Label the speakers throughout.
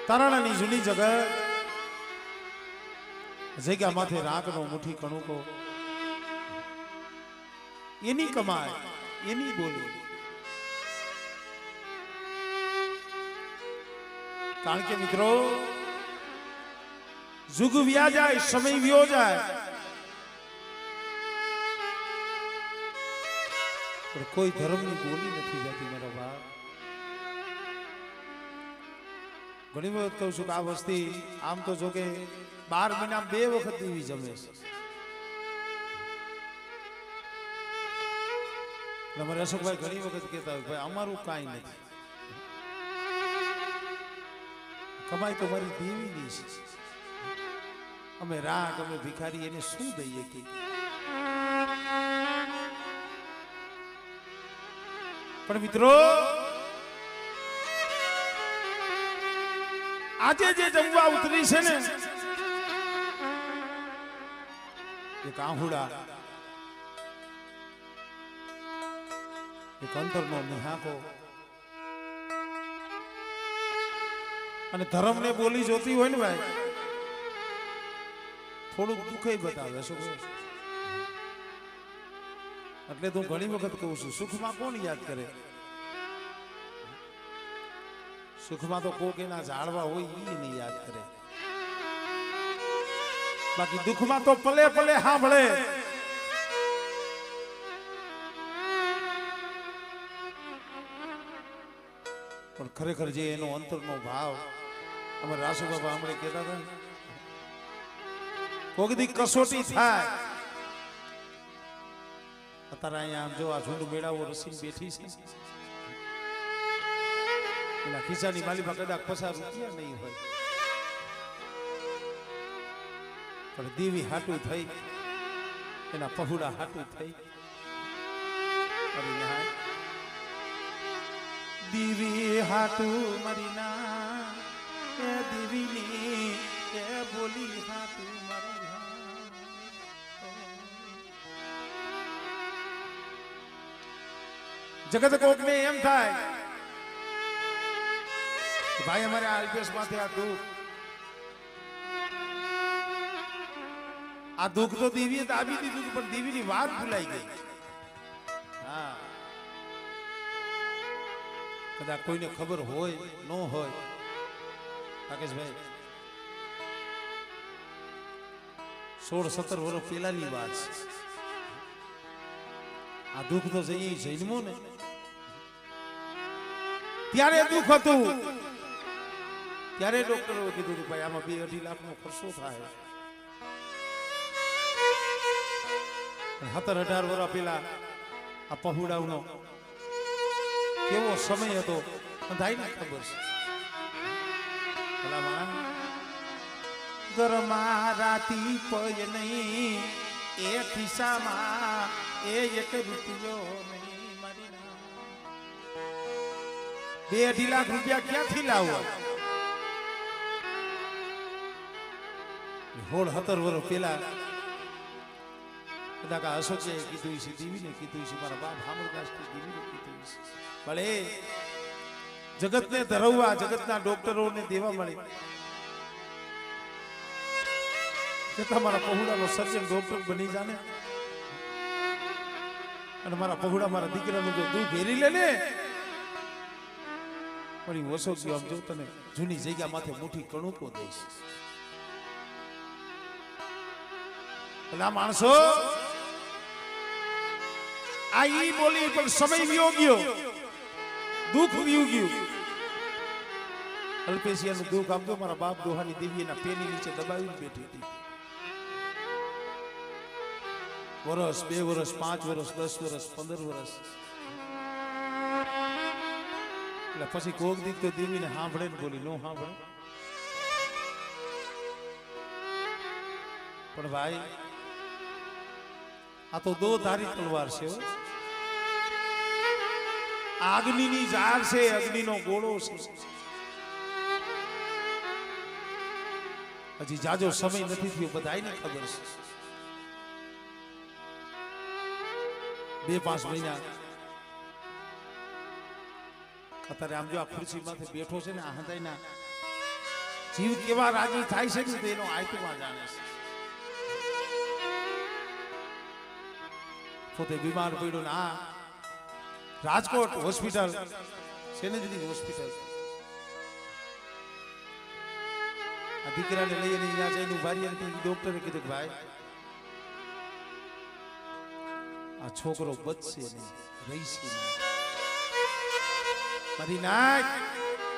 Speaker 1: તારાણાની જૂની જગત જગ્યા માથે રાગનો મુઠ્ઠી કણુકો એની કમાય એની બોલી કારણ કે મિત્રો जुग व्या जाए समय व्यो जाए पर कोई धर्म की बोली नहीं जाती मेरा बाप घणी वक्त कहूं छुं आ वस्ती आम तो जो के 12 महीना 2 वखत देवी जमे हमारे अशोक भाई घणी वक्त कहता है भाई अमारू काई नहीं कमाई तो मारी देवी नहीं अमे राग अमे भिखारी एने शू दईए के पण मित्रों આજે જે જમવા ઉતરી છે ને એક આહુડા એક અંતરનો નિહાકો અને ધર્મને બોલી જોતી હોય ને ભાઈ થોડુંક દુઃખ બતાવે શું એટલે તો ઘણી વખત કહું છું સુખમાં કોણ યાદ કરે સુખમાં તો કોક એના ઝાડવા હોય એ નહીં યાદ કરે બાકી દુઃખમાં તો પલે પલે સાંભળે પણ ખરેખર જે એનો અંતરનો ભાવ અમારા રાસુ બાબા હમણાં કહેતા હતા કોક દી કસોટી થાય અત્યારે અહીંયા આમ જો આ ઝુંડ મેળાવો રસીને બેઠી છે એના ખિસ્સાની માલીમાં કદાચ ₹50 નહીં હોય પણ દેવી હાટું થઈ એના પહુડા હાટું થઈ દેવી હાટું મારી ના એ દેવીની એ બોલી હાટું મારી जगत कोक ने एम था भाई हमारे अल्पेश माथे आ दुख तो देवी दाबी दीधું પણ દેવીની વાત ભૂલાઈ ગઈ હા કદાચ કોઈને ખબર હોય ન હોય રાકેશભાઈ 16-17 વર્ષ પહેલાની વાત છે આ દુઃખ તો જન્મો ને ત્યારે દુઃખ હતું ત્યારે ડોક્ટરો કીધું કે ભાઈ આમાં 2-2.5 લાખનો ખર્ચો થાય 17-18 વર્ષ પહેલા આ પહુડાવનો કેવો સમય હતો બધાને ખબર છે ભલામાં ઘરમાં રાતી પય નહીં એ ખિસ્સામાં એ એક રૂપિયો નહીં મારી 2-2.5 લાખ રૂપિયા ક્યાંથી લાવવા 17 વર્ષ પહેલા કદાચ અશોકે કીધું છે દેવીને કીધું છે મારા બાપ હામરદાસ દેવીને કીધું છે ભલે જગતને ધરવવા જગતના ડોક્ટરોને દેવા મળે કે તમારા પહોળાનો સર્જન ડોક્ટર બની જાને અને મારા પહોળા મારા દીકરાનું જો દુઃખ ભેરી લે ને પણ ઓછો ગયો આમ જો તને જૂની જગ્યા માથે મુઠ્ઠી કણુકો દઈશ એટલે આ માણસો આ ઈ બોલી પણ સમય વ્યો ગયો દુઃખ વ્યું ગયું અલ્પેશિયાનું દુઃખ આમ તો મારા બાપ દોહાની દેવી એના પેની નીચે દબાવીને બેઠી હતી વર્ષ 2 વર્ષ 5 વર્ષ 10 વર્ષ 15 વર્ષ એટલે પછી કોક દીક તો દેવીને સાંભળે ને બોલી નો સાંભળે પણ ભાઈ આ તો દો ધારી તલવાર છે આગનીની ઝાડ છે અગ્નિનો ગોળો છે હજી જાજો સમય નથી થયો બધાને ખબર છે 2-5 મહિના અત્યારે આમ જો આ ખુરશી માંથી બેઠો છે ને આ હંધાઈના જીવ કેવા રાજી થાય છે ને તેનો આત્મા જાણે છે. પોતે બીમાર પડ્યો ને આ રાજકોટ હોસ્પિટલ સેનેજની હોસ્પિટલ આ દીકરાને લઈને ત્યાં જઈને ભાર્યાને ડોક્ટરે કીધું કે ભાઈ આ છોકરો બચશે નહીં, રહીશે નહીં. મારી નાક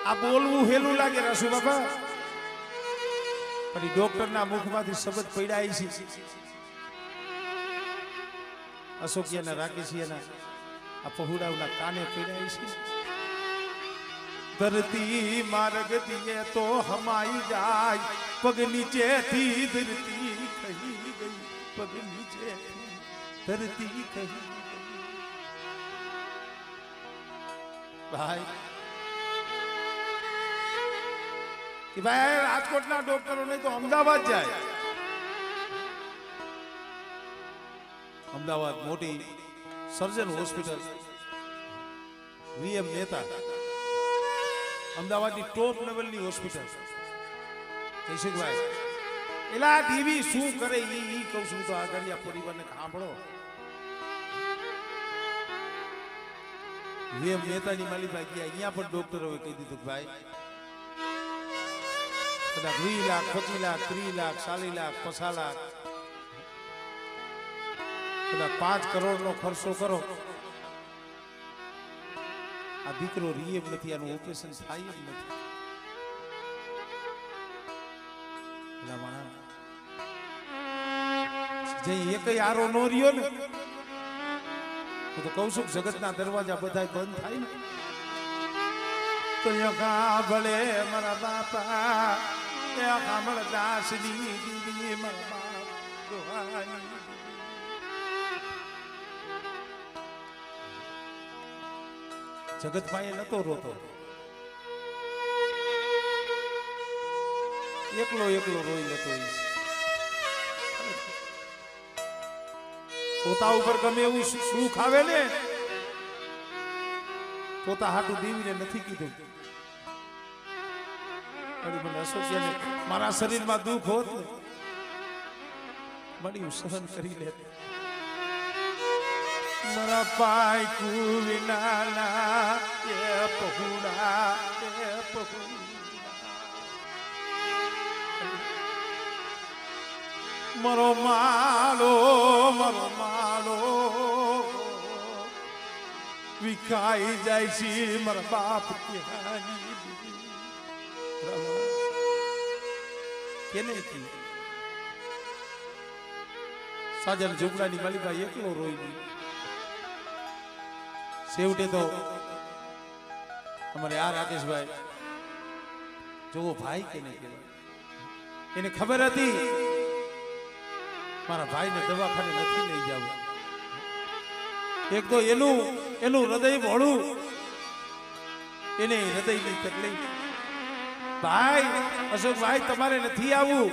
Speaker 1: આ બોલવું હેલું લાગે રસુ બાબા, પણ ડોક્ટરના મુખમાંથી શબ્દ પડ્યા છે. અશોકિયાના રાકેશિયાના આ પહોળાઓના કાને પડ્યા છે. ધરતી માર્ગ દિયે તો હમાઈ જાય, પગ નીચેથી ધરતી ખહી ગઈ, પગ નીચેથી ધરતી ખહી ગઈ. ભાઈ કે ભાઈ રાજકોટના ડોક્ટરો ને તો અમદાવાદ જાય. અમદાવાદ મોટી સર્જન હોસ્પિટલ વીએમ મહેતા, અમદાવાદની ટોપ લેવલની હોસ્પિટલ. જયસુખભાઈ એલા ટીવી શું કરે ઈ કહું છું તો આ ગરિયા પરિવારને સાંભળો. વીએમ મહેતાની માલિકા ગયા, અહીંયા પણ ડોક્ટરોએ કહી દીધું કે ભાઈ કદાચ 20 લાખ 25 લાખ 30 લાખ 40 લાખ 50 લાખ કદાચ 5 કરોડનો ખર્ચો કરો, આ દીકરો રીએમ નથી, આનું ઓપરેશન થાય જ નથી. જે એક આરો નો રહ્યો ને હું તો કઉ છું જગતના દરવાજા બધા બંધ થાય ને તો કા ભલે મારા બાપા દાસની દીદી મારા બાપ દોહાની. જગતભાઈ નતો રોતો, એકલો એકલો રોઈ લેતો. પોતા ઉપર ગમે એવું સુખ આવે ને પોતા હાટું દેવીને નથી કીધું. મને અશોકિયાને મારા શરીરમાં દુઃખ હોત ને મળ્યું સહન કરી લે. મારા પાય કુવિનાના એ પહુડા એ પહુડા મારો માલો વિખાઈ જાય છે મારા બાપ કેને સાજન ઝુંપડાની માલિકા એકલો રોઈ ગઈ. છેવટે તો અમારે આ રાકેશભાઈ જોવો ભાઈ કે નહીં કહેવાય, એને ખબર હતી મારા ભાઈને દવાખાને નથી લઈ જવું. એક તો એનું હૃદય ભોળું, એને હૃદયની તકલીફ. ભાઈ અશોકભાઈ તમારે નથી આવવું.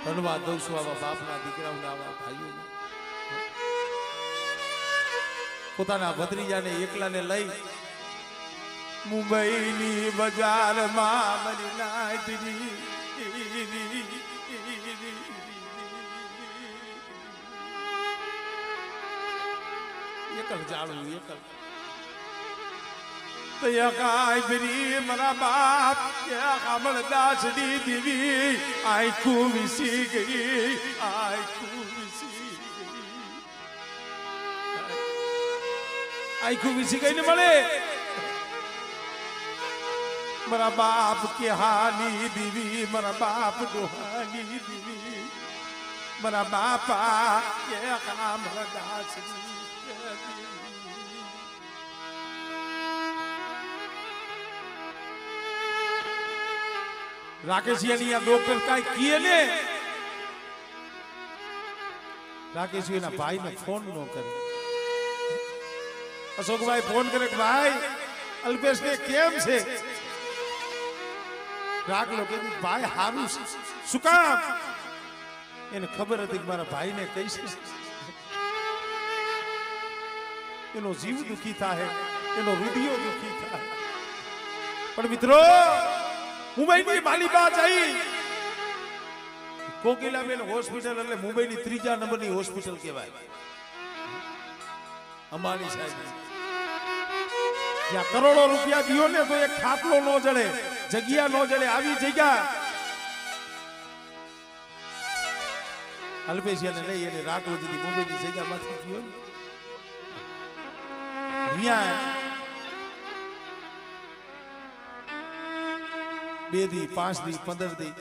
Speaker 1: ધન્યવાદ દઉં છું આવા બાપના દીકરાઓને, આવા ભાઈઓને. પોતાના ભત્રીજાને એકલાને લઈ મુંબઈની બજારમાં મારી નાયતરી એકલ જાળું એકલ મારા બાપ કમળદાસની દેવી આખું વિસી ગઈ, આખું વિસી ગઈ ને મળે. મારા બાપ કે હાની દેવી, મારા બાપ ડોહાની દેવી, મારા બાપા કે કમળદાસની. રાકેશિયાની આ ડોક્ટર કાઈ કીએ ને, રાકેશિયાના ભાઈને ફોન ન કરે. અશોકભાઈ ફોન કરે કે ભાઈ અલ્પેશને કેમ છે? રાખલો કે ભાઈ હારું છે. શું કામ? એને ખબર હતી કે મારા ભાઈને કહીશ એનો જીવ દુખી થાય, એનો હૃદય દુખી થાય. પણ મિત્રો મુંબઈની માલિબા જઈ કોકિલાબેન હોસ્પિટલ એટલે મુંબઈની 3જા નંબરની હોસ્પિટલ કહેવાય. અંબાણી સાહેબ જ્યાં કરોડો રૂપિયા દિયો ને તો એક ખાટલો નો જડે, જગ્યા નો જડે, આવી જગ્યા અલ્પેશિયાને લઈ એને રાખો દીધી મુંબઈની જગ્યામાંથી ગયો. અહીંયા 2 દી 5 દી 15 દી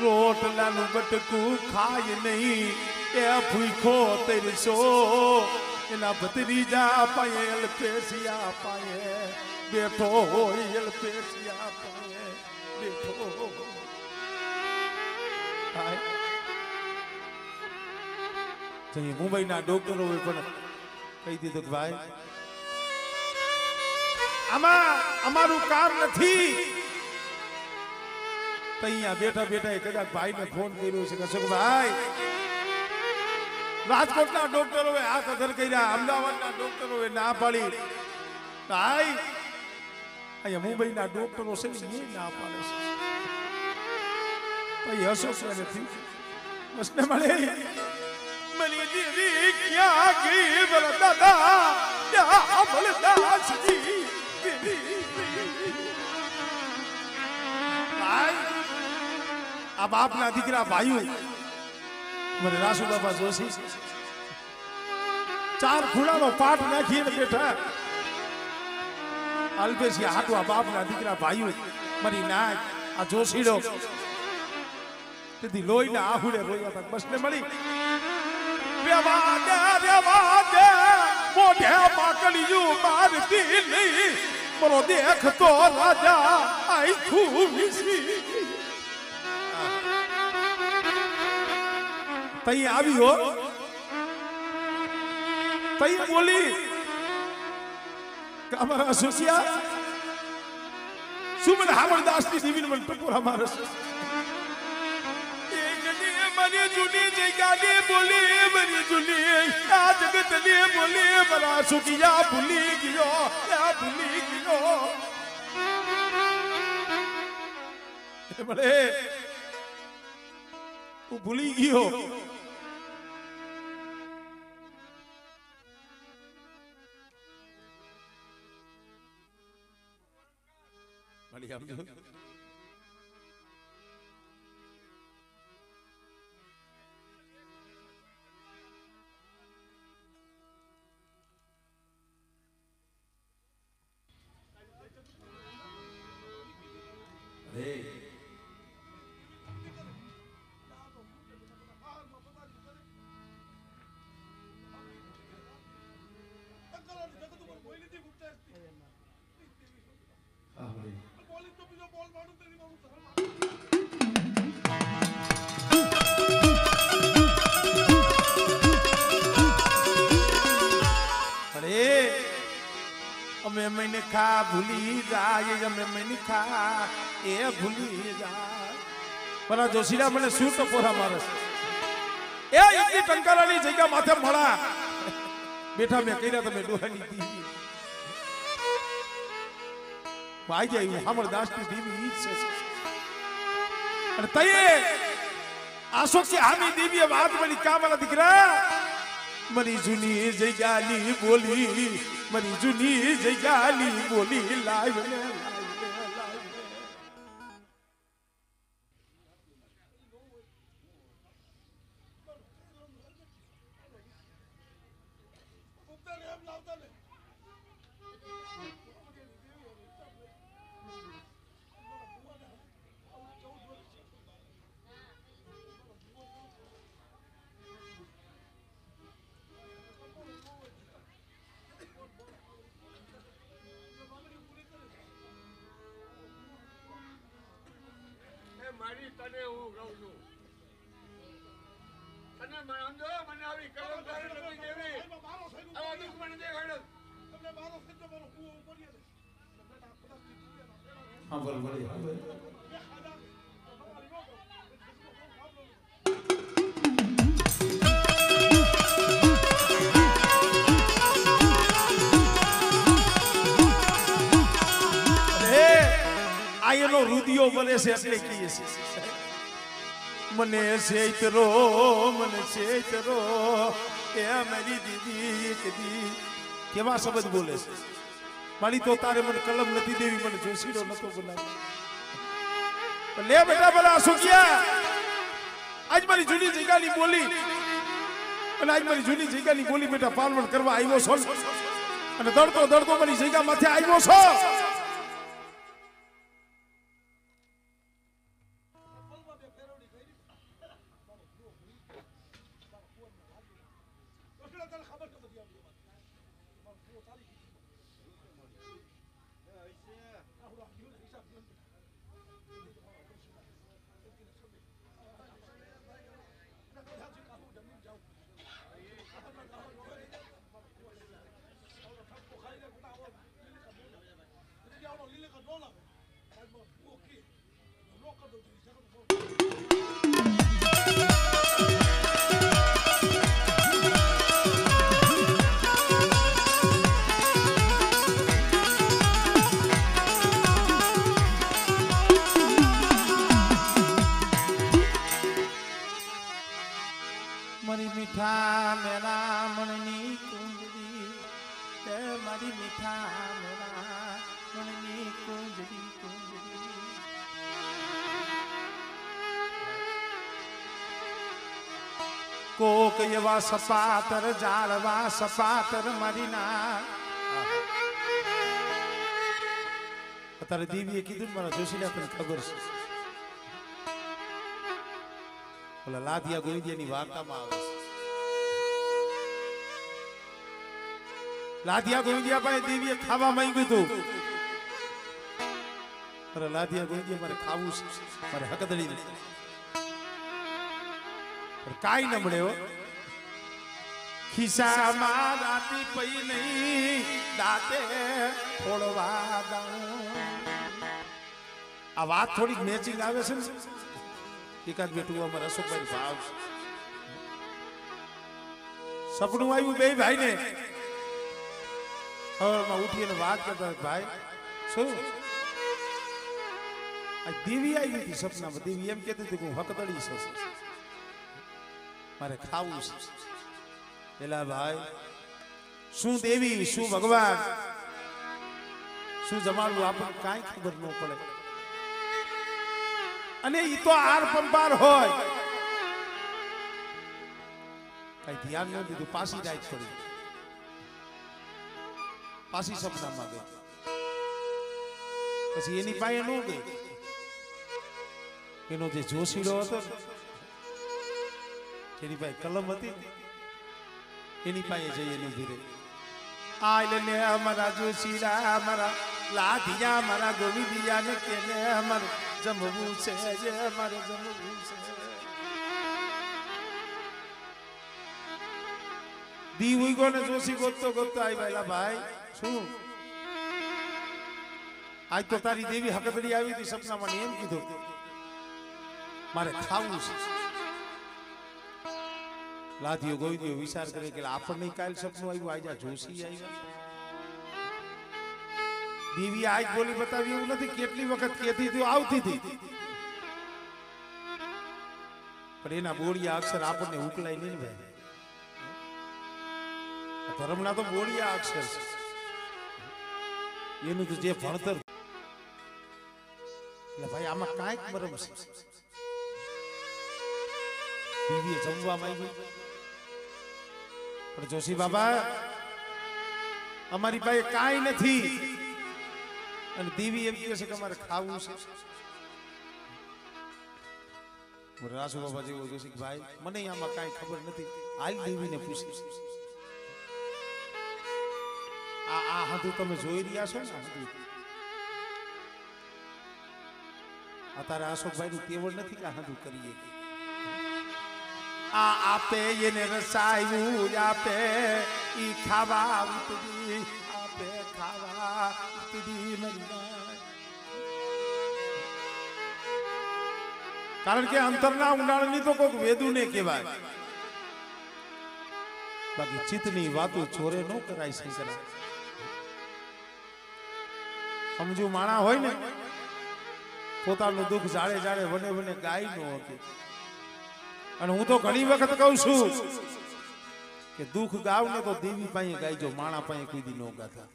Speaker 1: રોટલાનું બટકું ખાય નહીં એ ભૂખો તરસો એના ભત્રીજા પાયે અલ્પેશિયા પાયે બેઠો હોય, અલ્પેશિયા પાયે બેઠો. મુંબઈના ડોક્ટરો પણ કહી દીધું કે ભાઈ આમાં અમારું કામ નથી. અહીંયા બેઠા બેઠા કદાચ ભાઈને ફોન કર્યો છે કે અશોકભાઈ રાજકોટના ડોક્ટરોએ હાથ અધર કર્યા, અમદાવાદના ડોક્ટરોએ ના પાડી, ભાઈ અહીંયા મુંબઈના ડોક્ટરો છે ને એ ના પાડે છે. ભાઈ અશોક નથી બસને મળે મની દેવી ક્યાં ગઈ બોલા દાદા ક્યાં બલદાસજી. આ બાપના દીકરા ભાઈઓ મને રાસુ બાબા જોશી 4 ખૂણાનો પાઠ નાખીને બેઠા. અલ્પેશિયા હાટુ આ બાપના દીકરા ભાઈઓ મારી નાક આ જોશીડો તેથી લોહીના આહુડે રોયા હતા. બસને મળી મોઢે પાકડિયું મારતી નહીં બરો દેખતો રાજા આખું વિસી. તઈ આવી હો તઈ બોલી કે અમારા સોસિયા સુમન હામરદાસની દીવીને મને ટકોરા મારે છે. મને જૂની જગ્યાને બોલી, મને જૂની આ જગતને બોલી, મારા સોસિયા ભૂલી ગયો, ભૂલી ગયો. ભલે હું ભૂલી ગયો. મળી આવજો. અમે મને ખા ભૂલી જાય, અમે મને ખા એ ભૂલી જાય. પણ જોશીલા મને શું ટપોરા મારે છે. એ એટલી ટંકારાની જગ્યા માથે મળા બેઠા મેં કર્યા તમે ડોહાની દીવી ભાઈ જાય હામરદાસની દીવી ઈ છે. અને તયે આશોક કે આમી દીવીએ વાત મળી કામના દીકરા મરી જૂની જગ્યાની બોલી, મરી જૂની જગ્યાની બોલી લાવ ને
Speaker 2: મારી તને હું કહું છું તને સમજો મને આવી કલમ તારી નથી દેવી આવા દુશ્મન દેખાડે તમને મારો સત્ય મારો કુવો ઉપરીએ
Speaker 1: હા બોલ આ એનો રુદિયો બને છે એટલે કહીએ છે મને શેતરો એ મારી દીદી કદી કેવા શબ્દ બોલે છે મારી તો તારે મને કલમ નથી દેવી મને જોશીડો નતો બનાવ્યો લે બેટા ભલા શું ગયા આજ મારી જૂની જગ્યાની બોલી અને આજ મારી જૂની જગ્યાની બોલી બેટા પાલવણ કરવા આવ્યો છો અને દડતો મારી જગ્યા માથે આવ્યો છો મારી મીઠા મેરા મણની કુંજરી તે મારી મીઠા મેરા મણની કુંજરી કોક એવા સપાતર જાળવા સપાતર મારી ના અત્યારે દેવીએ કીધું મારા જોશીને આપણને ખબર છે ઓલા લાધિયા ગોવિંદિયાની વાર્તામાં આવે છે લાધિયા ગોવિંદિયા પાસે દેવીએ ખાવા માંગ્યું હતું અરે લાધિયા ગોવિંદિયા મારે ખાવું છે મારે હકદડી નથી પણ કાઈ ન મળે હો ખિસ્સામાં દાટી પઈ નહીં દાંતે ફોડવા દઉં આ વાત થોડીક મેચિંગ આવે છે ને એકાદ બેટું અમારા અશોકભાઈ ભાવ સપનું આવ્યું બે ભાઈ ને હવામાં ઉઠીને વાત કરતા ભાઈ શું આ દેવી આવી હતી સપનામાં દેવી એમ કહેતી હતી કે હું હકદડી છે મારે ખાવું છે પેલા ભાઈ શું દેવી શું ભગવાન શું જમાડવું આપણને કાંઈ ખબર ન પડે અને ઈ તો આર પંપાર હોય કઈ ધ્યાન ન દીધું પાછી રાત પડી પાછી સપનામાં ગઈ પછી એની પાસે ન ગઈ એનો જે જોશીડો હતો એની પાસે કલમ હતી એની પાસે જઈ એની ધીરે આ એટલે અમારા જોશીડા અમારા લાધિયા અમારા ગોવિંદિયા ને કેને અમારે જમવું છે જે અમારે જમવું છે દી ઉઈગો ને જોશી ગોતતો આવી ગયેલા ભાઈ શું આજ તો તારી દેવી હકદડી આવી હતી સપનામાં એમ કીધું મારે ખાવું છે લાધિયો ગોવિંદિયો વિચાર કરે કે આપણને કાલ સપનું આવ્યું આજે જોશી આવ્યા દેવી આજ બોલી બતાવી એવું નથી કેટલી વખત કહેતી હતી આવતી હતી પણ એના બોળિયા અક્ષર આપણને ઉકલાય નહીં ભાઈ ધર્મના તો બોળિયા અક્ષર છે એનું તો જે ભણતર એટલે ભાઈ આમાં કાંઈક મરમ છે દેવીએ જમવા માંગ્યું પણ જોશી બાબા અમારી પાસે કાંઈ નથી અને દેવી એમ કહે છે કે અમારે ખાવું છે રાસુ બાબા જેવો જોશી કે ભાઈ મને આમાં કાંઈ ખબર નથી હાલ દેવીને પૂછી આ હાથું તમે જોઈ રહ્યા છો ને અત્યારે અશોકભાઈ નું તેવડ નથી કે આ હાથું કરીએ આ આપે એને રસાયું આપે ઈ ખાવા ઉતરી આપે ખાવા ઉતરી કારણ કે અંતરના ઊંડાણની તો કોઈક વેદુ ને કહેવાય બાકી ચિત્તની વાતો ચોરે ન કરાય શંકરા. સમજુ માણા હોય ને પોતાનું દુઃખ જાળે જાળે વને વને ગાય ન હતી. અને હું તો ઘણી વખત કહું છું કે દુઃખ ગાવ ને તો દેવી પાસે ગાઈજો, માણા પાસે કોઈ દી ન ગાતા.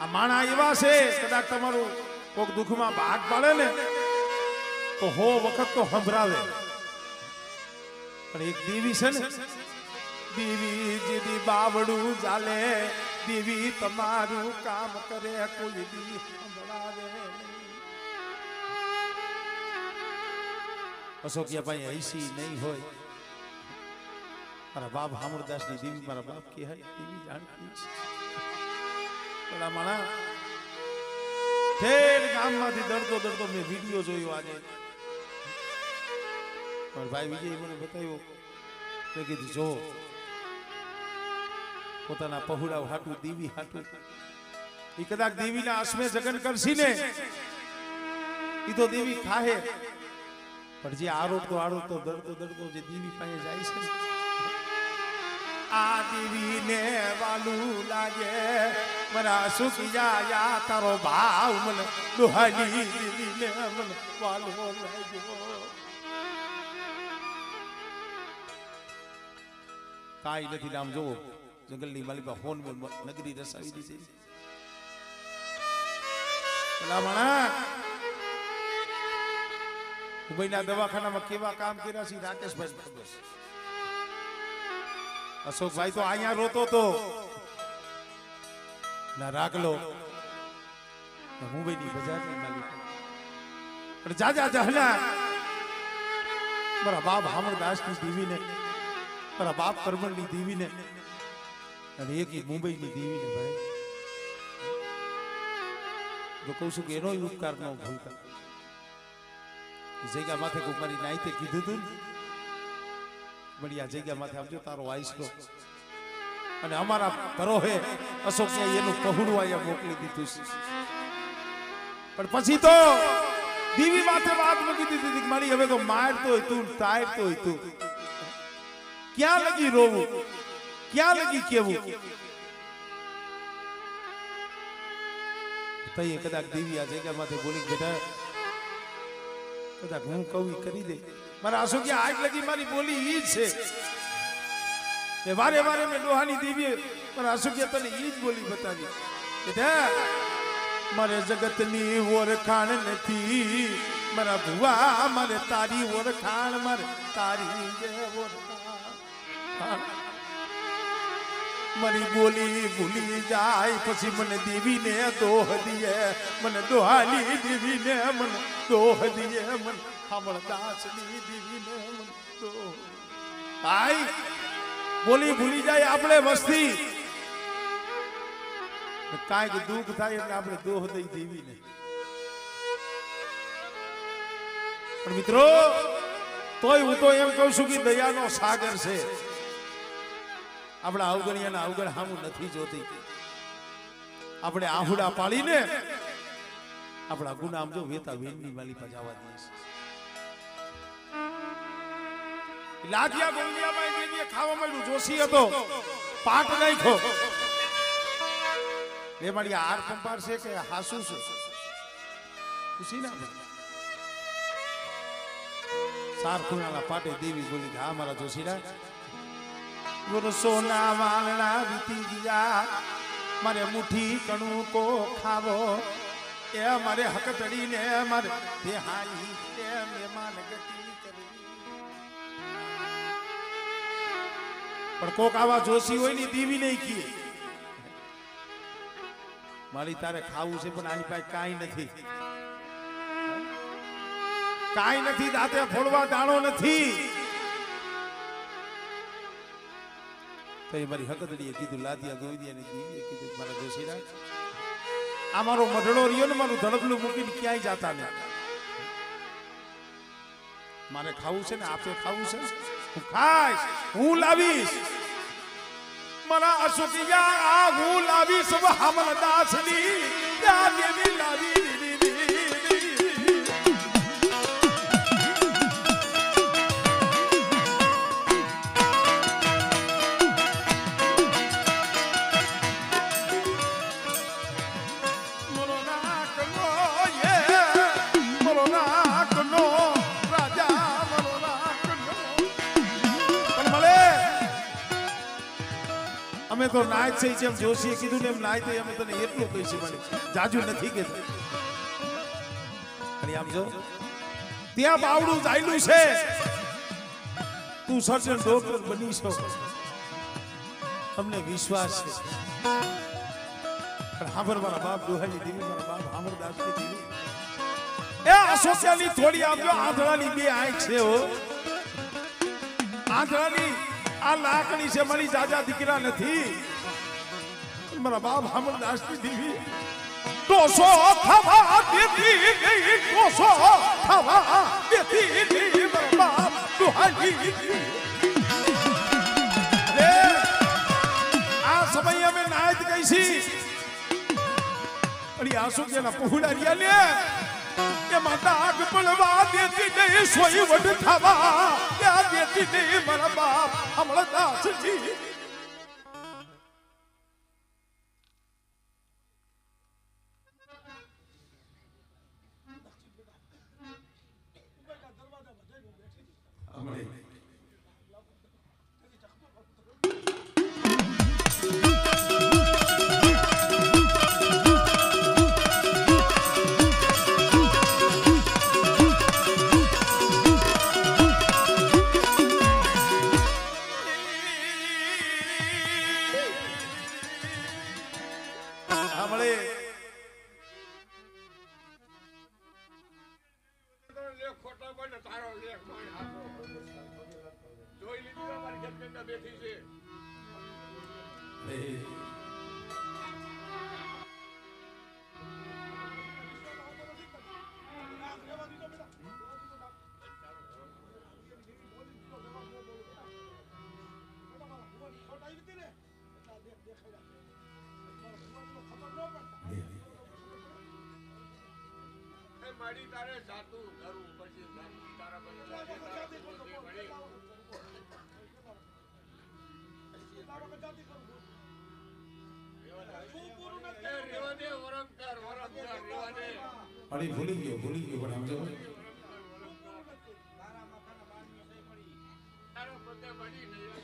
Speaker 1: આ માણા એવા છે કદાચ તમારું કોઈક દુઃખમાં ભાગ પાડે ને તો હો વખત તો સંભળાવે. પણ એક દેવી છે ને, દેવી જેદી બાવડું ચાલે, દેવી તમારું કામ કરે, કોઈ દી સંભળાવે. અશોકિયા ભાઈ હૈસી નહીં હોય. મારા બાપ હામરદાસ ની દેવી, મારા બાપ કે દેવી જાણતી છે. પેલા માણા ઠેર ગામમાંથી દરતો દરતો મેં વિડીયો જોયો આજે. પણ ભાઈ વિજય મને બતાવ્યો, મેં કીધું જો પોતાના પહુડા હાટું દેવી હાટું એ કદાચ દેવીના આસમે જગન કરશી ને એ તો દેવી ખાહે. પણ જે આરોપતો આરોપતો દરતો દરતો જે દેવી પાસે જાય છે, આ દેવીને વાલું લાગે મારા સુખિયા તારો ભાવ મને દુહાની દેવીને મને વાલો લાગ્યો. કાઈ નથી નામ જોવો, જંગલની માલિકા હોન નગરી રસાવી દીધી. પેલા માણા મુંબઈના દવાખાનામાં કેવા કામ કર્યા છે રાકેશભાઈ ખબર છે. અશોકભાઈ તો અહીંયા રોતો તો ના રાખલો મુંબઈની બજારની માલિકા. પણ જાજા જહના મારા બાપ હામરદાસની દેવીને, મારા બાપ કરમણની દેવીને અને એક મુંબઈની દેવીને ભાઈ જો કહું છું કે એનો ઉપકાર ન ભૂલતા. જગ્યા માથે કુમારી નાઈતે કીધું તું બળી આ જગ્યા માથે આવજો તારો આઈસલો. અને અમારા ધરોહે અશોક એનું પહોળું અહીંયા મોકલી દીધું છે. પણ પછી તો દેવી માથે વાત મૂકી દીધી મારી, હવે તો મારતો હોય તું, તારતો હોય તું, ક્યાં લગી રોવું, ક્યાં લગી કેવું. તઈએ કદાચ દેવી આ જગ્યા માથે બોલી બેટા કદાચ હું કવિ કરી દે. મારા અશોકિયા આજ લગી મારી બોલી ઈ છે. વારે વારે મેં ડોહાની દેવી મારા અશોકિયા તને ઈ જ બોલી બતાવી બેટા મારે જગતની ઓળખાણ નથી મારા ભુવા, મારે તારી ઓળખાણ, મારે તારી જે ઓળખાણ. મારી બોલી ભૂલી જાય પછી મને દેવીને દોહ દીએ, મને દોહાની દેવીને મને દોહ દીએ, મને હામળદાસની દેવીને મને દોહ. ભાઈ બોલી ભૂલી જાય આપણે વસ્તી, કાંઈક દુઃખ થાય એટલે આપણે દોહ દઈ દેવીને. પણ મિત્રો તોય હું તો એમ કહું છું કે દયાનો સાગર છે. આપણા અવગણ્યાના અવગણ હામું નથી જોતી. આપણે આહુડા પાડીને આપણા ગુના આમ જો વેતા વેનની માલી પર જવા દે. લાઠિયા ગોવિંદિયામાં દેવીએ ખાવા માંડ્યું, જોશી હતો પાટ નાખ્યો. એ મારી હાર કંપાર છે કે હાસુ છે ખુશી ના સાર ખૂણાના પાટે દેવી બોલી કે હા મારા જોશીરા સોના વાલણા વીતી ગયા, મારે મુઠ્ઠી કણું કો ખાવો, એ મારે હક તડીને મારે દેહાની એ મહેમાન ગતિ કરી. પણ કોક આવા જોશી હોય ને દેવી નહીં કીએ મારી તારે ખાવું છે પણ આની પાસે કાંઈ નથી, કાંઈ નથી, દાંતે ફોડવા દાણો નથી. તો એ મારી હકદડીએ કીધું, લાદિયા ગોવિંદિયાની દેવીએ કીધું મારા જોશીરા આ મારો મઢડો રહ્યો ને મારું ધડકલું મૂકીને ક્યાંય જાતા નહીં. મારે ખાવું છે ને આપે ખાવું છે, હું ખાઈશ, હું લાવીશ. મારા અશોકિયા હું લાવીશ હામલદાસની દેવી લાવી. Yeah. અમે તો નાયક છે જેમ જોશીએ કીધું ને એમ નાય તે અમે તને એટલું કહીશું મને જાજુ નથી કહેતું અને આમ જો ત્યાં બાવડું જાયલું છે તું સર્જન ડોક્ટર બની છો અમને વિશ્વાસ છે પણ હાંભર મારા બાપ દોહાની દેવી મારા બાપ હામરદાસ ની દેવી એ અસોસિયાની થોડી આપજો આંધળાની બે આંખ છે હો આંધળાની આ લાકડી છે મારી જાજા દીકરા નથી મારા બાપ હામરદાસ ની દેવી ટોસો થવા દેતી ગઈ ટોસો થવા દેતી ગઈ મારા બાપ દોહાની આ સમય અમે નાયત કઈ છી અરે આસુ કેના પહોળા રહ્યા લે કે માતા આગ પડવા દેતી નહીં સોઈ વડ થવા ત્યાં દેતી નહીં મારા બાપ હમણાં દાસજી
Speaker 2: મારી તારે જાતું કરું પછી તારા
Speaker 1: અરે ભૂલી ગયો પણ આમ જો
Speaker 2: તારા પતે મળી નહીં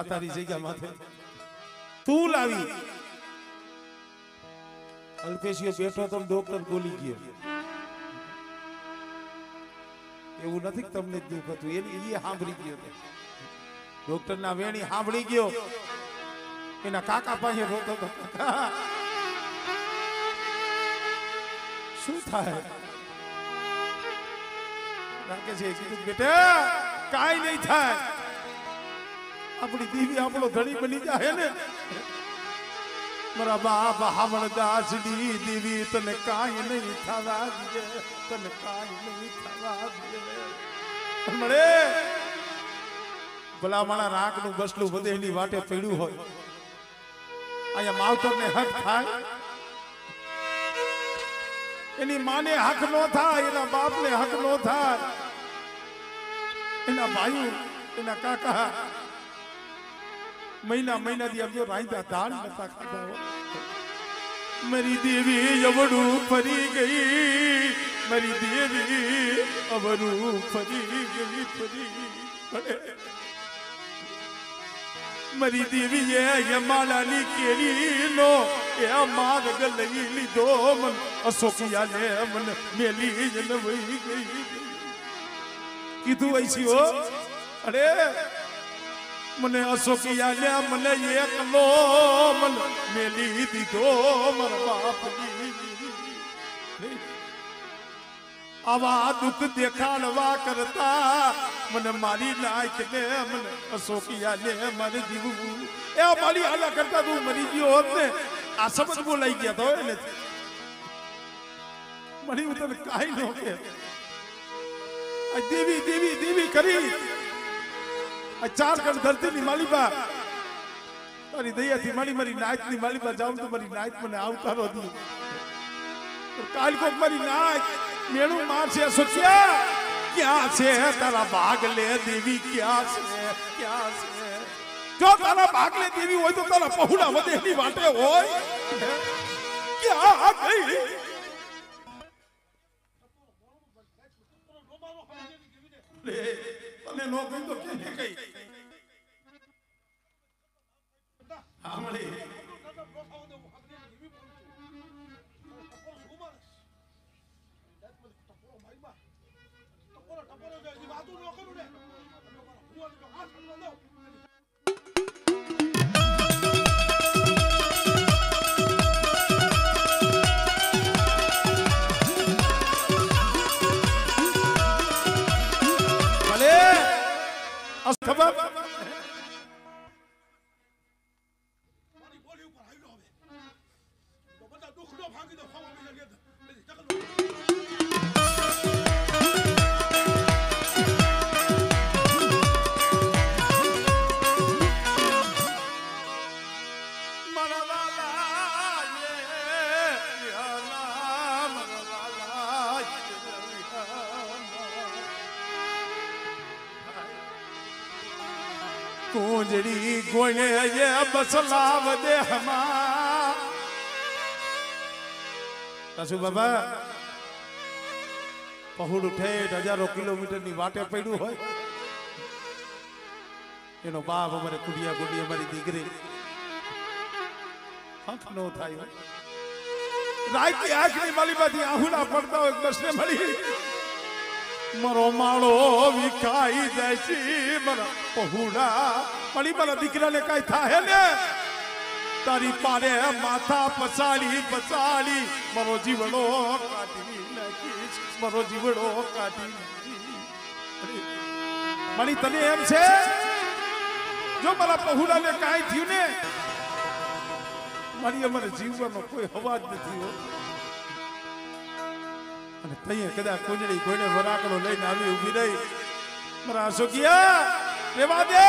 Speaker 1: તારી જગ્યા માથે તું લાવી અલ્પેશિયો બેઠો તો ડોક્ટર બોલી ગયો એવું નથી કે તમને દુઃખ હતું એ સાંભળી ગયો ડોક્ટર ના વેણી સાંભળી ગયો એના કાકા પાસે રોતો હતો શું થાય રાકેશ કીધું બેટા કાઈ નહીં થાય આપણી દેવી આપણો ધણી બની જાય ને મારા બાપ હામળદાસની દેવી તને કાંઈ નહીં થવા દે તને કાંઈ નહીં થવા દે મળે ભલા મારા રાકનું બસલું બધે એની વાટે પડ્યું હોય અહીંયા માવતરને હક થાય એની માને હક નો થાય એના બાપને હક નો થાય એના ભાઈઓ એના કાકા મહિના દી આમ જો રાંધા દાળ નતા ખાધા મારી દેવી અવડું ફરી ગઈ મારી દેવી અવડું ફરી ગઈ મારી દેવી એ માલાની કેરી નો એ માર્ગ લઈ લીધો મન અશોકિયા ને મન મેલી જ વહી ગઈ કીધું ऐसी हो અરે મને અશોકિયા ને મને એકલો મન મેલી દીધો મારા બાપ આવા દુઃખ દેખાડવા કરતા મને મારી નાખ ને મને અશોકિયા ને મારે જીવવું એ મારી આલા કરતા તું મરી ગયો હોત ને આ સમજ બોલાઈ ગયા તો એને મને હું તને કાઈ ન કે આ દેવી દેવી દેવી કરી આ ચાર કણ ધરતીની માલિકા તારી દયાથી મારી નાચની માલિકા જાઉં તો મારી નાચ મને આવકારો દી કાલ કોક મારી નાચ મેણું મારશે સોચ્યા ક્યાં છે તારા ભાગ લે દેવી ક્યાં છે જો તારા ભાગ લે દેવી હોય તો તારા પहुડા વધેની વાટે હોય ક્યાં ગઈ તને નો કહી તો કેને કહી આમળી ખબર કુંજડી ગોણે બસલાવ દે હમા સાસુ બાબા પહોળું ઠેઠ હજારો કિલોમીટરની વાટે પડ્યું હોય એનો બાપ અમારે કુડિયા ગુડી અમારી દીકરી હક નો થાય રાતની આંખની માલીમાંથી આહુડા પડતા હોય બસને મળી મારો માળો વિખાઈ જાય છે મારા પહોળા મળી મારા દીકરાને કઈ થાય ને તારી પારે માથા પસાડી મારો જીવડો કાઢી નાખીશ મારો જીવડો કાઢી મળી તને એમ છે જો મારા પહોળાને કાંઈ થયું ને મારી અમારે જીવવાનો કોઈ અવાજ નથી હોતો અને તઈએ કદાચ કુંજડી કોઈને વરાકડો લઈને આવી ઉભી રહી મારા અશોકિયા રેવા દે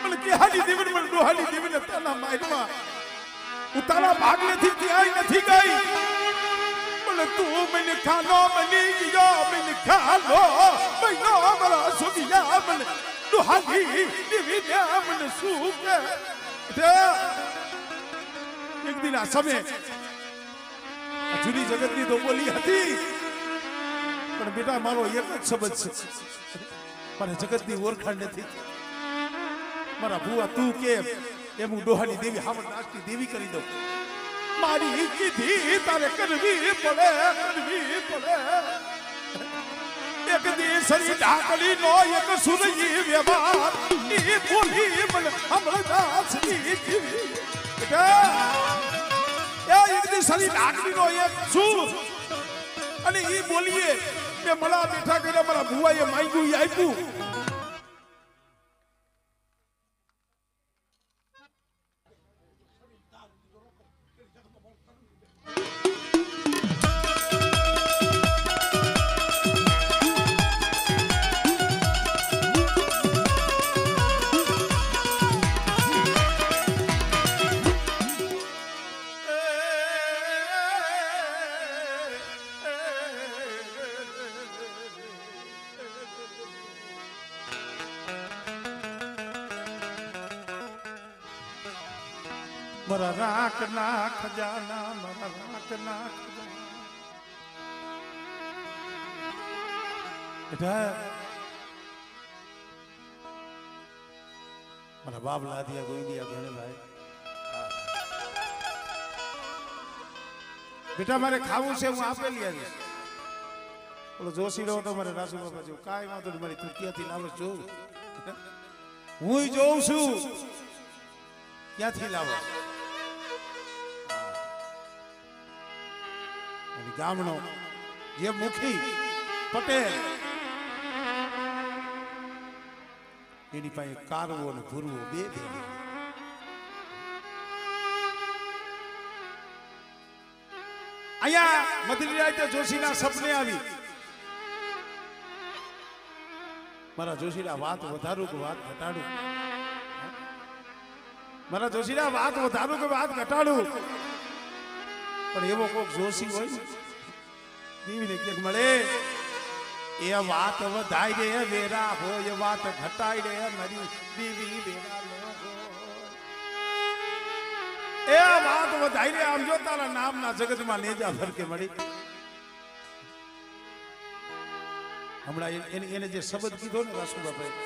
Speaker 1: મને કેહાડી દેવી મને ડોહાડી દેવી તારા માઈમાં હું તારા ભાગલેથી ક્યાંય નથી ગઈ મને તું મને ખાનો બની ગયો મને ખાનો મહિનો મારા અશોકિયા મને ડોહાડી દેવી મને શું કે એક દિન આ સમય જૂની જગતની તો બોલી હતી પણ બેટા મારો એક જ શબ્દ છે મને જગતની ઓળખાણ નથી મારા ભુવા તું કેમ એમ હું ડોહાની દેવી હાવડ નાચની દેવી કરી દઉં મારી કીધી તારે કરવી પડે એક દેશની ઢાકલી નો એક સુરજી વ્યવહાર ઈ બોલી મને હમણાં દાસની જીવી સલી લાકડી નો એક સુર અને ઈ બોલીએ કે મળા બેઠા કર્યા મારા ભુવાએ માંગ્યું ઈ આપ્યું મારા રાખ ના ખજાના મારા રાખ ના ખજાના મારા બાપ લાદિયા ગોવિંદિયા ભણે ભાઈ બેટા મારે ખાવું છે હું આપેલી આવીશ ઓલો જોશી રહ્યો તો મારે રાસુ બાપા જેવું કાંઈ વાંધો નહીં મારી તુર્કિયાથી લાવો જોઉં હું જોઉં છું ક્યાંથી લાવો ગામનો જે મુખી પટેલ એની પાસે કારવો અને ભૂરવો બે બે અહીંયા મધલી રાતે જોશીના સપને આવી મારા જોશીના વાત વધારું કે વાત ઘટાડું મારા જોશીના વાત વધારું કે વાત ઘટાડું પણ એવો કોક જોશી હોય ને દીવીને ક્યાંક મળે એ વાત વધાય રે વેરા હોય વાત ઘટાય રે મારી દીવી વેરા એ વાત વધાય રે આમ જો તારા નામના જગતમાં નેજા ફરકે મળી હમણાં એને જે શબ્દ કીધો ને રાસુબાભાઈ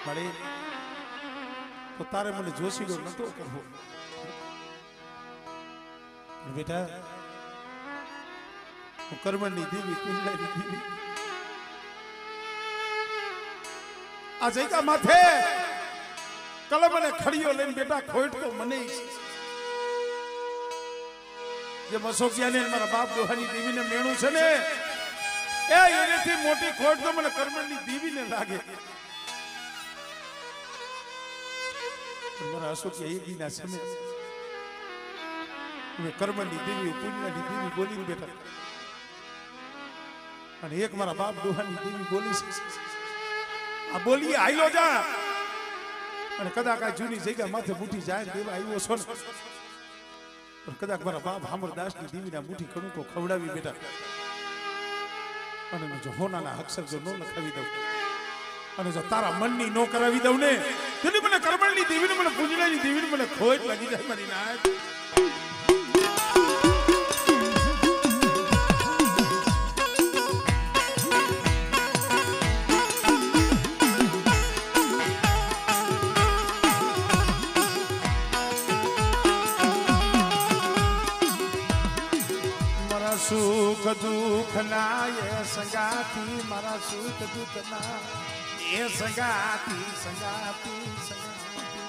Speaker 1: મળે તો તારે મને જોશી ગયો નતો કરવો બેટા હું કર્મની દેવી કુંડલાની દેવી આ જઈકા માથે કલમ અને ખડીઓ લઈને બેટા ખોટ તો મને જે મસોકિયાને મારા બાપ દોહાની દેવીને મેણું છે ને એ એનેથી મોટી ખોટ તો મને કર્મની દેવીને લાગે મારા અશોકિયા એ દીના સમય મેં કર્મની દેવી પુણ્યની દેવી બોલીને બેઠા અને એક મારા બાપ દોહાની દેવી બોલી છે આ બોલી આયલો જા અને કદાચ આ જૂની જગ્યા માથે મુઠી જાય દેવા આવ્યો છો ને પણ કદાચ મારા બાપ હામરદાસની દેવીના મુઠી કણુકો ખવડાવી બેઠા અને જો હોનાના અક્ષર જો ન લખાવી દઉં અને જો તારા મનની નો કરાવી દઉં ને તેથી મને કર્મની દેવીને મને પૂજનાની દેવીને મને ખોટ લાગી જાય મારી નાથ સુખ દુઃખ ના એ સંગાતી મારા સુખ દુઃખ ના એ સંગાતી સંગાતી સંગાતી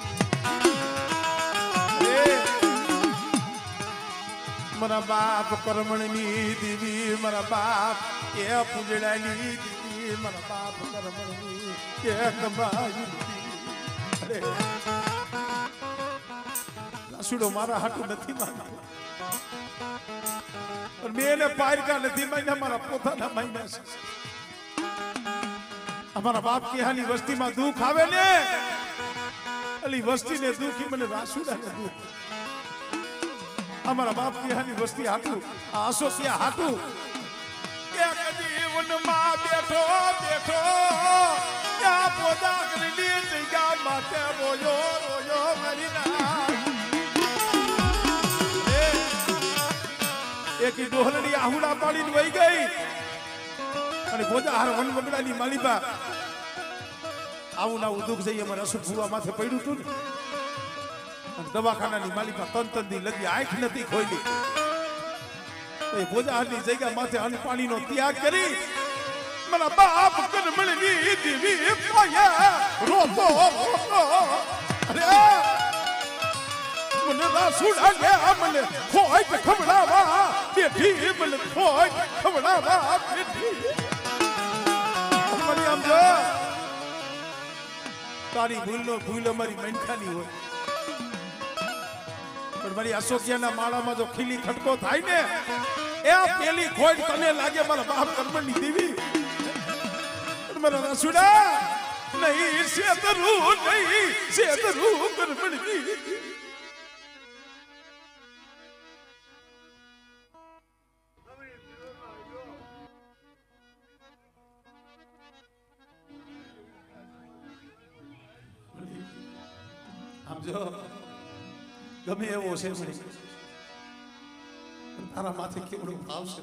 Speaker 1: મારા બાપ કર્મણની દેવી મારા બાપ એ પૂજડાની દેવી મારા બાપ કર્મણની એ કમાઈ અરે સુડો મારા હાટું નથી માનતો મેને પારકા નથી મહિના મારા પોતાના મહિના છે અમારા બાપ કેહાની વસ્તીમાં દુઃખ આવે ને અલી વસ્તીને દુઃખી મને રાસુડાને દુઃખ અમારા બાપ કેહાની વસ્તી હાટું આસો ક્યાં હાટું એક જીવનમાં બેઠો બેઠો ક્યાં પોતા કરી જગ્યા માટે રોયો રોયો મરી ના એક ડોહલની આહુડા પાડીને વહી ગઈ અને ગોજાહાર વન બગડાની માલિબા આવું ના દુઃખ જઈએ અમારે અસુખ ભૂવા માથે પડ્યું હતું ને અને દવાખાનાની માલિબા તન લગી આંખ નથી ખોલી તો એ ગોજાહારની જગ્યા માથે અન્ન પાણીનો ત્યાગ કરી મારા બાપ કર્મણની દેવી પાયા રોતો અરે મને રાસુડા લે મને ખોટ ખવડાવા બેઠી મને ખોટ ખવડાવા બેઠી મને આમ જો તારી ભૂલ અમારી મનખાની હોય પણ મારી અશોકિયાના માળામાં જો ખીલી ખટકો થાય ને એ પેલી ખોટ તને લાગે મારા બાપ કર્મની દેવી મારા રાસુડા નહીં સેતરું કર્મની જો ગમે એવો છે મને તારા માથે કેવડો ભાવ છે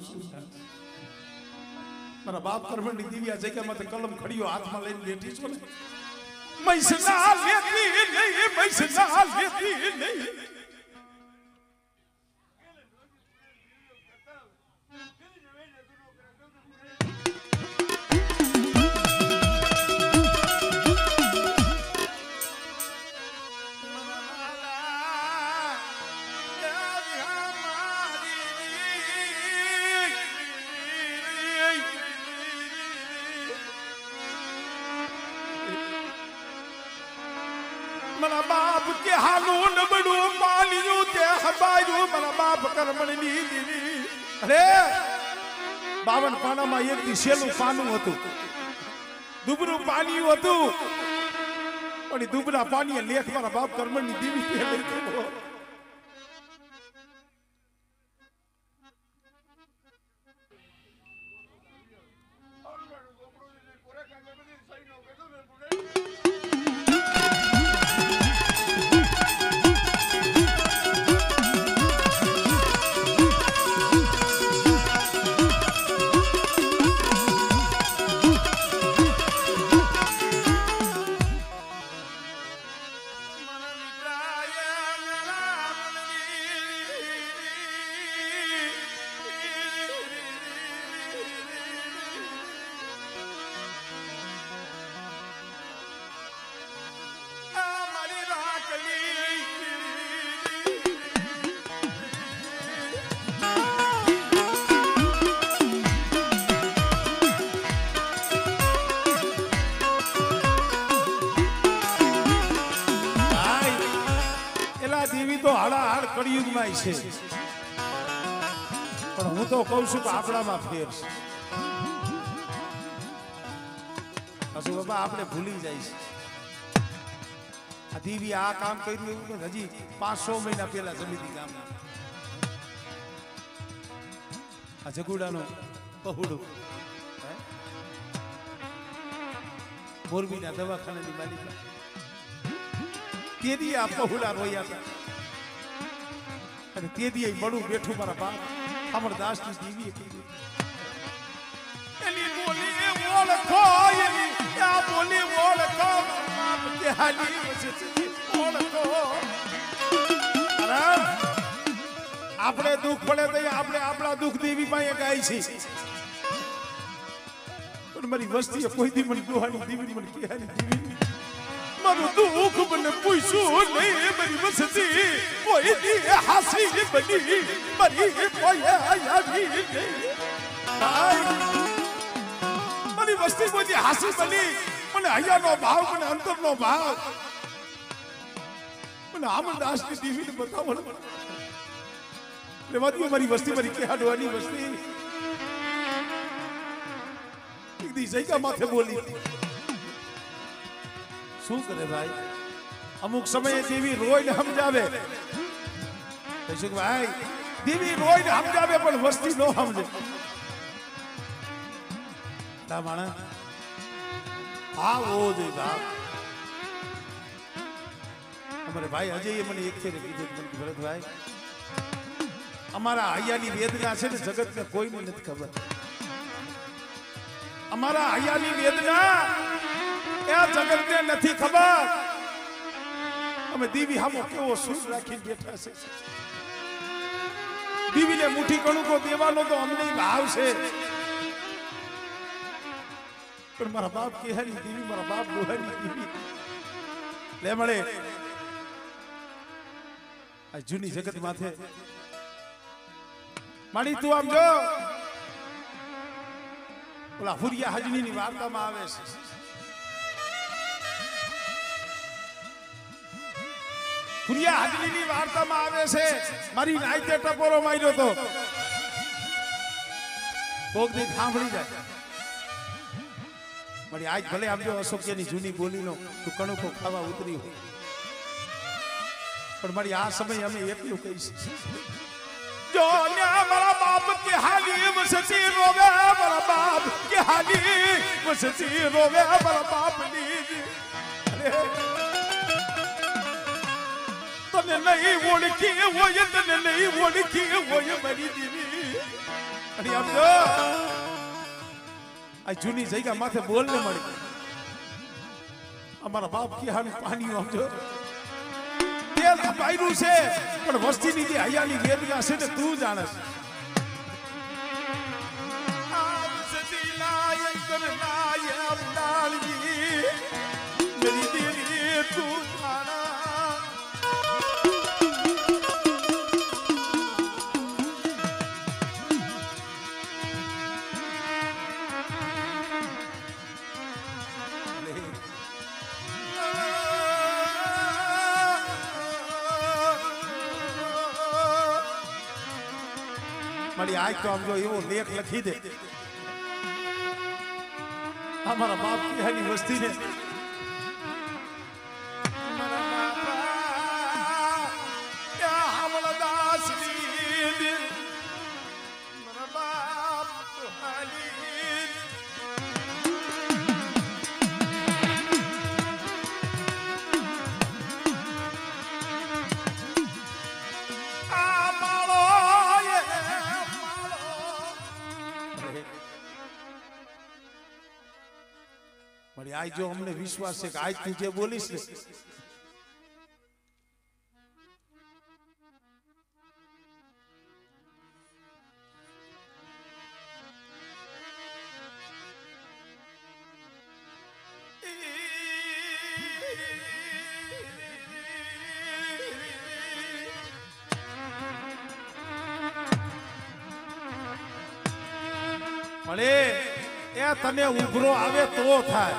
Speaker 1: મારા બાપ કર્મની દિવ્યા જગ્યા માથે કલમ ખડીયો હાથમાં લઈને બેઠી છો ને મૈસના લેતી નહીં મૈસના લેતી નહીં मना बाप के हालू नबड़ू पालियो ते हबायू मना बाप कर्मणी दीदी अरे 52 पानाમાં એક દિશેલું પાનું હતું દુબરું પાણી હતું પણ એ દુબરા પાણીએ લેખ મારા બાપ કર્મની દીવી તે લખ્યો દેવી તો હાડાહાડ કળિયુગમાં છે પણ હું તો કહું છું કે આપણામાં ફેર છે હજુ બાબા આપણે ભૂલી જાય છે આ દેવી આ કામ કર્યું એવું ને હજી 500 મહિના પહેલા જમીતી ગામમાં આ જગુડાનો પહોળું મોરબીના દવાખાનાની માલિકા તેદી આ પહોળા રોયા હતા અને તેદી બળું બેઠું મારા બાપ અમરદાસની દેવીએ કીધું એની બોલી ઓળખો એની આ બોલી ઓળખો બાપ કે હાલી વસે ઓળખો આપણે દુઃખ પડે તો આપણે આપણા દુઃખ દેવી પાસે ગાય છે પણ મારી વસ્તીએ કોઈ દી મને દોહાની દેવી મને કેહાની દેવી મારું દુઃખ મને પૂછ્યું નહીં મારી વસ્તી કોઈ દી હાસી બની મારી કોઈ આવી નહીં મારી વસ્તી કોઈ હાસી બની મને હૈયાનો ભાવ મને અંતરનો ભાવ મને અમરદાસની દેવીને બતાવવાનું લેવા દો મારી વસ્તી મારી કેહાડવાની વસ્તી એક દી જઈકા માથે બોલી શું કરે ભાઈ અમુક સમયે દેવી રોઈને સમજાવે કહીશું કે ભાઈ દેવી રોઈને સમજાવે પણ વસ્તી નો સમજે તા માણસ આ ઓ જે બાપ અમારે ભાઈ અજય મને એક ફેરે કીધું મને ભરતભાઈ અમારા હૈયાની વેદના છે ને જગતને કોઈને નથી ખબર અમારા હૈયાની વેદના એ જગતને નથી ખબર અમે દેવી હામો કેવો સુર રાખી બેઠા છે દેવીને મુઠ્ઠી કણુકો દેવાનો તો અમને ભાવ છે પણ મારા બાપ કેહાની દેવી મારા બાપ દોહાની દેવી લે મળે આ જૂની જગત માથે માડી તું આમ જો ઓલા હુરિયા હાજનીની વાર્તામાં આવે છે હુરિયા હાજનીની વાર્તામાં આવે છે મારી નાઈતે ટપોરો માર્યો તો કોક દી સાંભળી જાય મારી આજ ભલે આમ જો અશોકની જૂની બોલીનો તું કણુકો ખાવા ઉતરી હોય પણ મારી આ સમય અમે એટલું કહીશું जो मारा बाप के हाली वसती रोवे मारा बाप के हाली वसती रोवे मारा बाप नी अरे तने नहीं ओळखी वो ये तने नहीं ओळखी वो ये मारी देवी अरे आप जो आ जूनी जगह माथे बोलने मળી हमारा बाप की हाली पानी हम जो તેલ પાયરું છે પણ વસ્તીની જે હૈયાની વેદના છે ને તું જાણે છે આપ સતી લાય કરનાય અવતારજી મેરી દિલી તું જાણા ખાલી આજ તો આમ જો એવો લેખ લખી દે અમારા બાપ ની વસ્તીને આજ જો અમને વિશ્વાસ છે કે આજ તું જે બોલીશ ને મળે એ તને ઉભરો આવે તો થાય.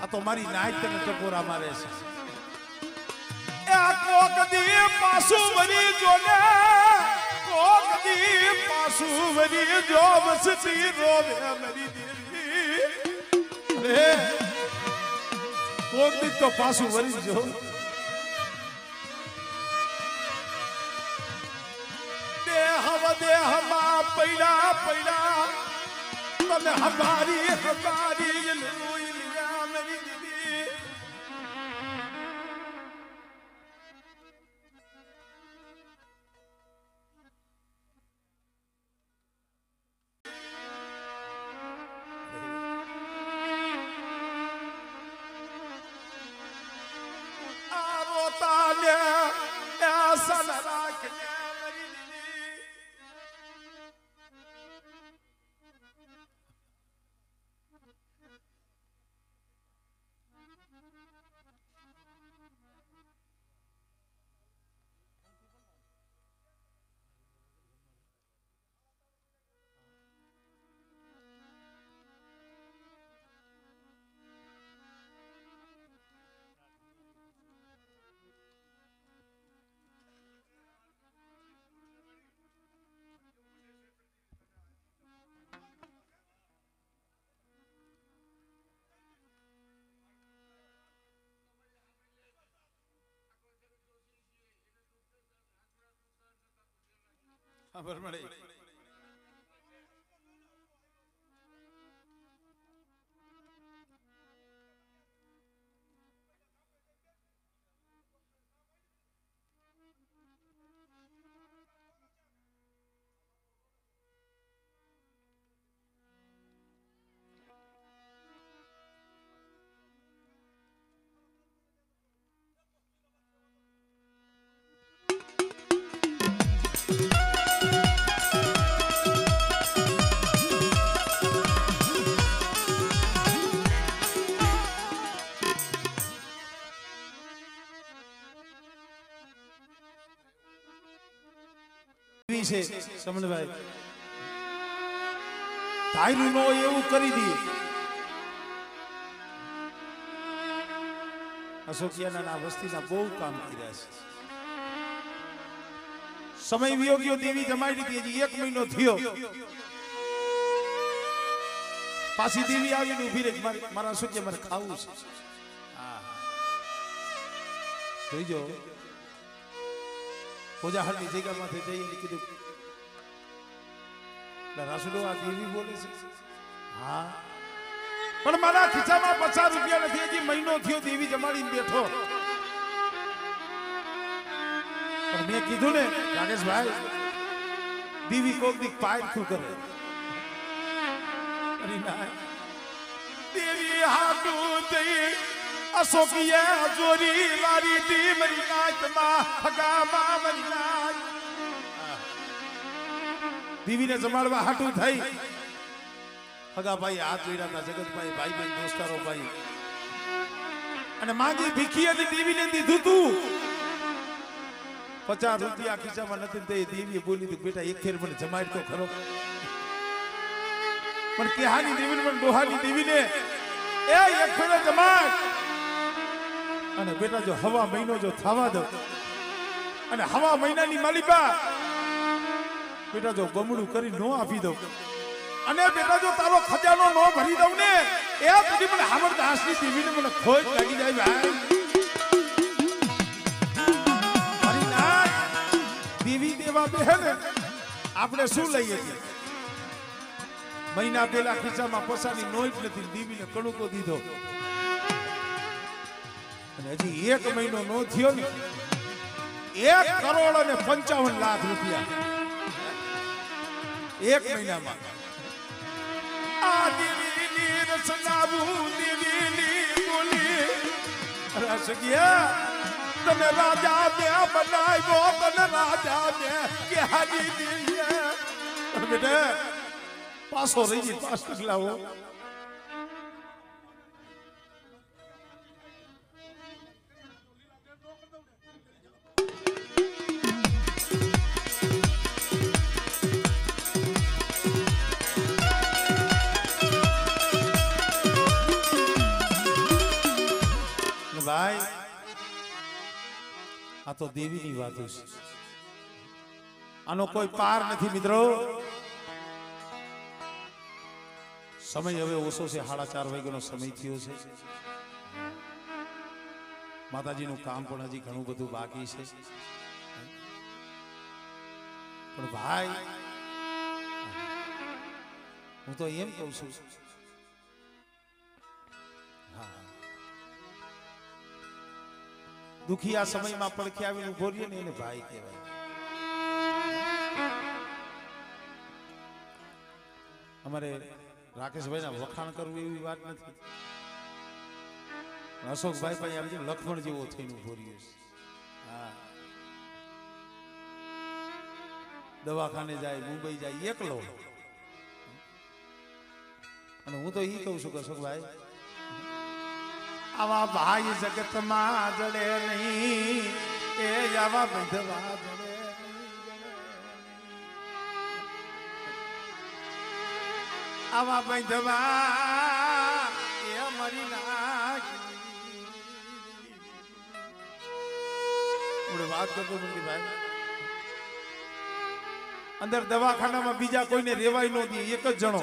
Speaker 1: આ તો મારી નાઈટ તને ટકોરા મારે છે. કોક દી પાછું વળી જો ને કોક દી પાછું વળી જો મસ્તી રોવે મારી દેવી રે કોક દી તો પાછું વળી જો દેહમાં પૈડા પૈડા તમે હમારી હમારી લોઈ લિયા મારી દેવી આ રોતા ને એસા રાખને ખબર મળે. છે સમણભાઈ તાયરું નો એવું કરી દી અશોકિયાના વસ્તીના બહુ કામ કર્યા છે. સમય વિયો ગયો દેવી જમાડી દીધી હજી 1 મહિનો થયો પાછી દેવી આવીને ઊભી રહી મારા અશોકિયા મારે ખાવું છે. હા જોઈજો પૂજાહળની જગ્યામાંથી જઈને કીધું રાસુડો આ દેવી બોલે છે. હા પણ મારા ખિસ્સામાં 50 રૂપિયા નથી હજી મહિનો થયો દેવી જમાડીને બેઠો. પણ મેં કીધું ને રાકેશભાઈ દેવી કોક દી પાયખું કરે દેવી હાથું દઈ અશોકિયા જોરી વારી દી મરી નાચમાં હગામાં મરી નાચ દીવીને જમાડવા હાટું થઈ હગાભાઈ હાથ જોડ્યા હતા જગતભાઈ ભાઈ ભાઈ દોસ્તારો ભાઈ અને માંગી ભીખી અને દેવીને દીધું તું 50 રૂપિયા ખિસ્સામાં નથી તે દેવીએ બોલી તું બેટા એક ફેર મને જમાડ તો ખરો પણ કેહાની દેવીને પણ ડોહાની દેવીને એ એક ફેર જમાડ અને બેટા જો હવા મહિનો જો થવા દો અને હવા મહિનાની માલિકા બેટા જો બમણું કરી નો આપી દઉં અને બેટા જો તારો ખજાનો નો ભરી દઉં ને એ પછી મને હામર દાસની દેવીને મને ખોજ લાગી જાય ભાઈ મારી ના દેવી દેવા બે ને આપણે શું લઈએ છીએ મહિના પહેલા ખિસ્સામાં પસાની નોટ નથી દેવીને કણુકો દીધો અને હજી 1 મહિનો નો થયો ને 1,55,00,000 રૂપિયા 1 મહિનામાં આ દેવીની રસનાવું દેવીની બોલી રસ ગયા તને રાજા બે બનાવ્યો તને રાજા બે કે હાજી દેવી બેટા પાછો રહી ગઈ 5 ટકલાઓ ભાઈ આ તો દેવીની વાતો છે આનો કોઈ પાર નથી મિત્રો સમય હવે ઓછો છે 4:30 વાગ્યાનો સમય થયો છે માતાજીનું કામ પણ હજી ઘણું બધું બાકી છે પણ ભાઈ હું તો એમ કહું છું દુખી આ સમયમાં પડખે આવીને ઉભો રહીએ ને એને ભાઈ કહેવાય અમારે રાકેશભાઈના વખાણ કરવું એવી વાત નથી અશોકભાઈ પાસે આવી લખમણ જેવો થઈને ઉભો રહ્યો છે હા દવાખાને જાય મુંબઈ જાય એકલો અને હું તો એ કહું છું કે અશોકભાઈ આવા ભાઈ જગતમાં જડે નહીં એ આવા બંધવા જડે આવા બંધવા એ મરી નાખી વાત કરતો ભાઈ અંદર દવાખાનામાં બીજા કોઈને રેવાય નો દે એક જ જણો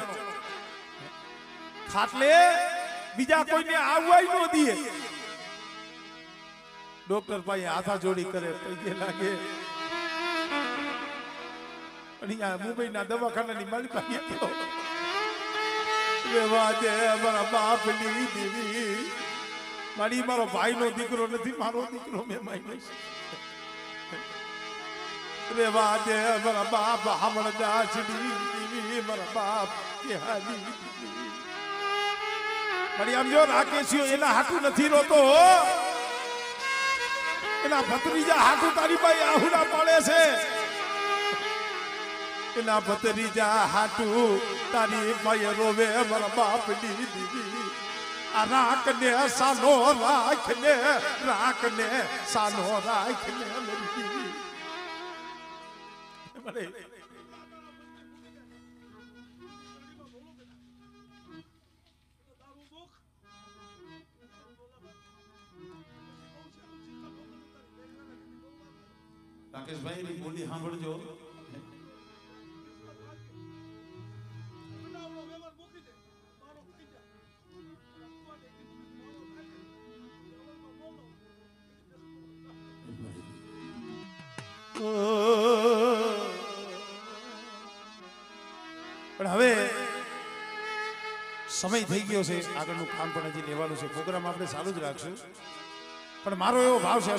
Speaker 1: ખાટલે બીજા કોઈને આવવાય નો દે ડોક્ટર પાસે હાથા જોડી કરે પૈકે લાગે અહીંયા મુંબઈના દવાખાનાની માલિક પાસે ગયો રેવા દે મારા બાપની દેવી મારી મારો ભાઈનો દીકરો નથી મારો દીકરો મેં માઈ રેવા દે મારા બાપ હમણ દાસડી દેવી મારા બાપ કે હાલી મારી આમ જો રાકેશિયો એના હાટું નથી રોતો એના ભત્રીજા હાટું તારી ભાઈ આહુડા પાડે છે એના ભત્રીજા હાટું તારી ભાઈ રોવે મારા બાપની દીદી આ રાખને સાનો રાખને સાનો રાખને રાકેશભાઈ ની બોલી સાંભળજો પણ હવે સમય થઈ ગયો છે આગળનું કામ પણ હજી લેવાનું છે પ્રોગ્રામ આપણે ચાલુ જ રાખશું પણ મારો એવો ભાવ છે